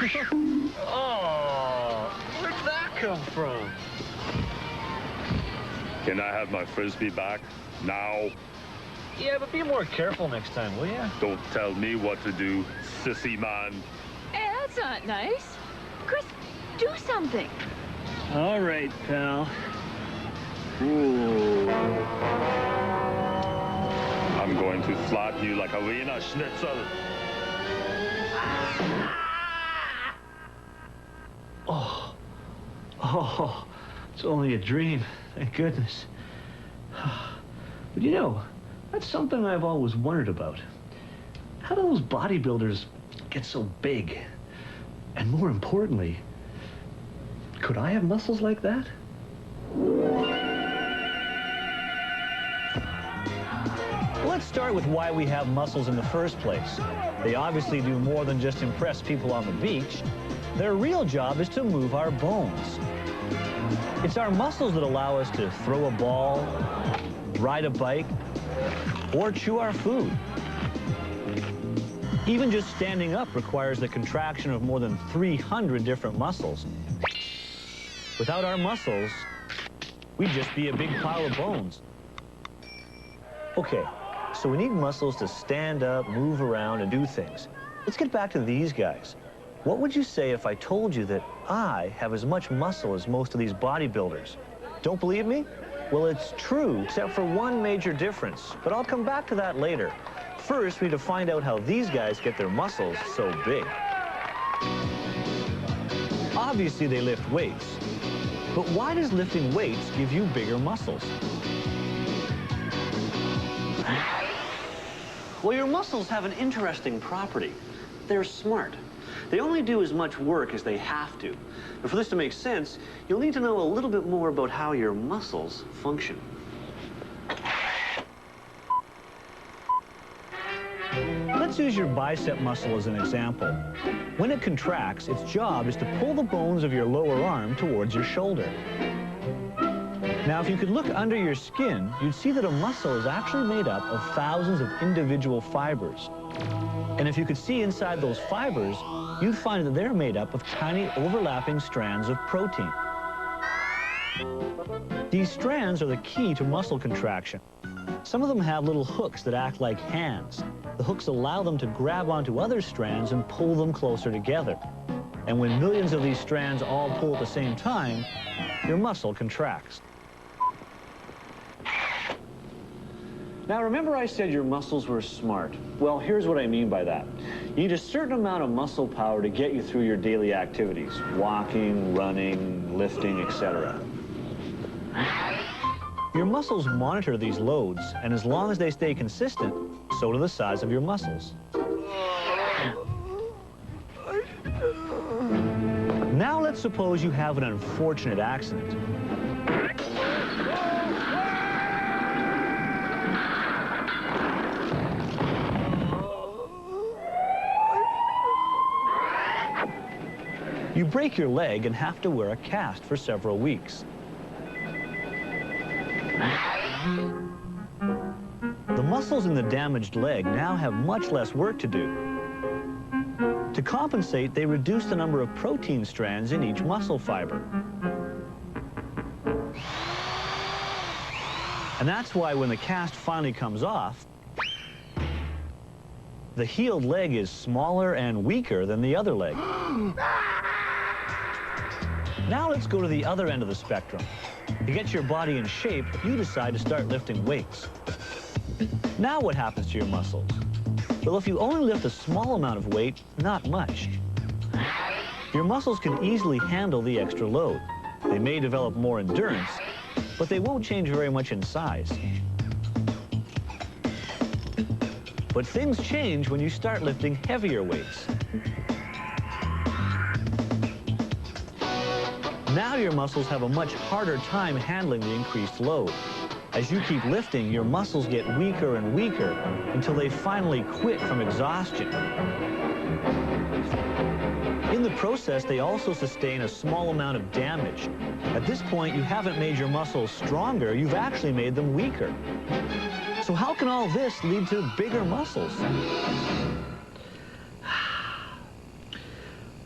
Oh, where'd that come from? Can I have my Frisbee back now? Yeah, but be more careful next time, will ya? Don't tell me what to do, sissy man. Hey, that's not nice. Chris, do something. All right, pal. Ooh. I'm going to flatten you like a Wiener Schnitzel. Oh, it's only a dream. Thank goodness. But you know, that's something I've always wondered about. How do those bodybuilders get so big? And more importantly, could I have muscles like that? Let's start with why we have muscles in the first place. They obviously do more than just impress people on the beach. Their real job is to move our bones. It's our muscles that allow us to throw a ball, ride a bike, or chew our food. Even just standing up requires the contraction of more than 300 different muscles. Without our muscles, we'd just be a big pile of bones. Okay, so we need muscles to stand up, move around, and do things. Let's get back to these guys. What would you say if I told you that I have as much muscle as most of these bodybuilders? Don't believe me? Well, it's true, except for one major difference, but I'll come back to that later. First, we need to find out how these guys get their muscles so big. Obviously, they lift weights. But why does lifting weights give you bigger muscles? Well, your muscles have an interesting property. They're smart. They only do as much work as they have to. But for this to make sense, you'll need to know a little bit more about how your muscles function. Let's use your bicep muscle as an example. When it contracts, its job is to pull the bones of your lower arm towards your shoulder. Now, if you could look under your skin, you'd see that a muscle is actually made up of thousands of individual fibers. And if you could see inside those fibers, you'd find that they're made up of tiny overlapping strands of protein. These strands are the key to muscle contraction. Some of them have little hooks that act like hands. The hooks allow them to grab onto other strands and pull them closer together. And when millions of these strands all pull at the same time, your muscle contracts. Now, remember I said your muscles were smart? Well, here's what I mean by that. You need a certain amount of muscle power to get you through your daily activities, walking, running, lifting, etc. Your muscles monitor these loads, and as long as they stay consistent, so do the size of your muscles. Now let's suppose you have an unfortunate accident. You break your leg and have to wear a cast for several weeks. The muscles in the damaged leg now have much less work to do. To compensate, they reduce the number of protein strands in each muscle fiber. And that's why when the cast finally comes off, the healed leg is smaller and weaker than the other leg. Now let's go to the other end of the spectrum. To get your body in shape, you decide to start lifting weights. Now what happens to your muscles? Well, if you only lift a small amount of weight, not much. Your muscles can easily handle the extra load. They may develop more endurance, but they won't change very much in size. But things change when you start lifting heavier weights. Now your muscles have a much harder time handling the increased load. As you keep lifting, your muscles get weaker and weaker until they finally quit from exhaustion. In the process, they also sustain a small amount of damage. At this point, you haven't made your muscles stronger, you've actually made them weaker. So how can all this lead to bigger muscles?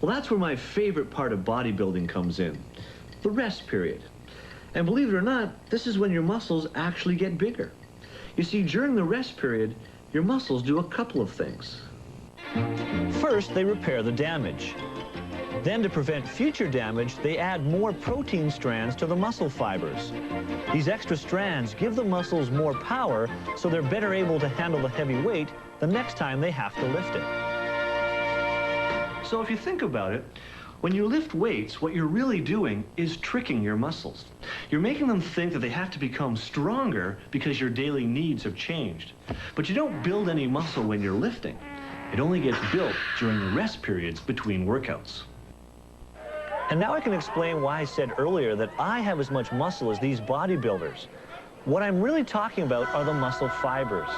Well, that's where my favorite part of bodybuilding comes in, the rest period. And believe it or not, this is when your muscles actually get bigger. You see, during the rest period, your muscles do a couple of things. First, they repair the damage. Then, to prevent future damage, they add more protein strands to the muscle fibers. These extra strands give the muscles more power, so they're better able to handle the heavy weight the next time they have to lift it. So if you think about it, when you lift weights, what you're really doing is tricking your muscles. You're making them think that they have to become stronger because your daily needs have changed. But you don't build any muscle when you're lifting. It only gets built during the rest periods between workouts. And now I can explain why I said earlier that I have as much muscle as these bodybuilders. What I'm really talking about are the muscle fibers.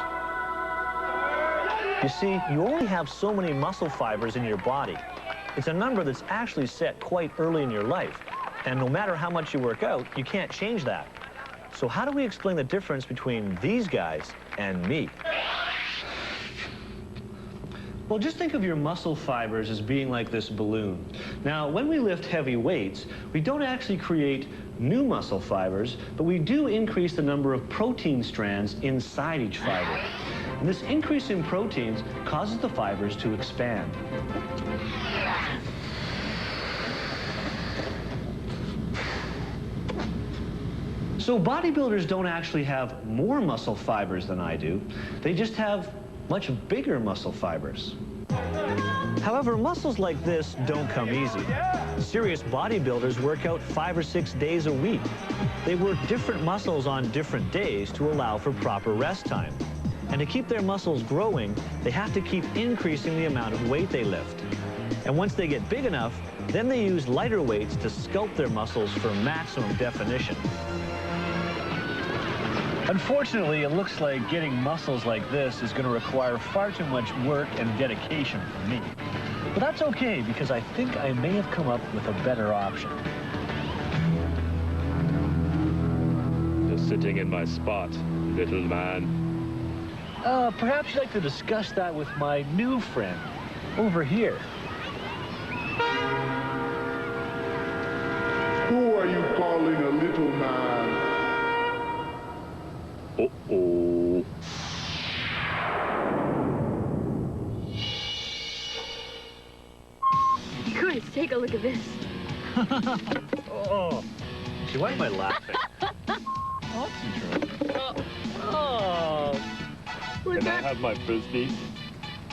You see, you only have so many muscle fibers in your body. It's a number that's actually set quite early in your life. And no matter how much you work out, you can't change that. So how do we explain the difference between these guys and me? Well, just think of your muscle fibers as being like this balloon. Now, when we lift heavy weights, we don't actually create new muscle fibers, but we do increase the number of protein strands inside each fiber. And this increase in proteins causes the fibers to expand. So bodybuilders don't actually have more muscle fibers than I do. They just have much bigger muscle fibers. However, muscles like this don't come easy. Serious bodybuilders work out 5 or 6 days a week. They work different muscles on different days to allow for proper rest time. And to keep their muscles growing, they have to keep increasing the amount of weight they lift. And once they get big enough, then they use lighter weights to sculpt their muscles for maximum definition. Unfortunately, it looks like getting muscles like this is going to require far too much work and dedication from me. But that's okay, because I think I may have come up with a better option. Just sitting in my spot, little man. Perhaps you'd like to discuss that with my new friend over here. Who are you calling a little man? Uh-oh. Chris, take a look at this. Oh, gee, why am I laughing? Oh, Can I have my frisbee?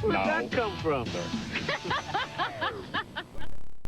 where'd No. that come from?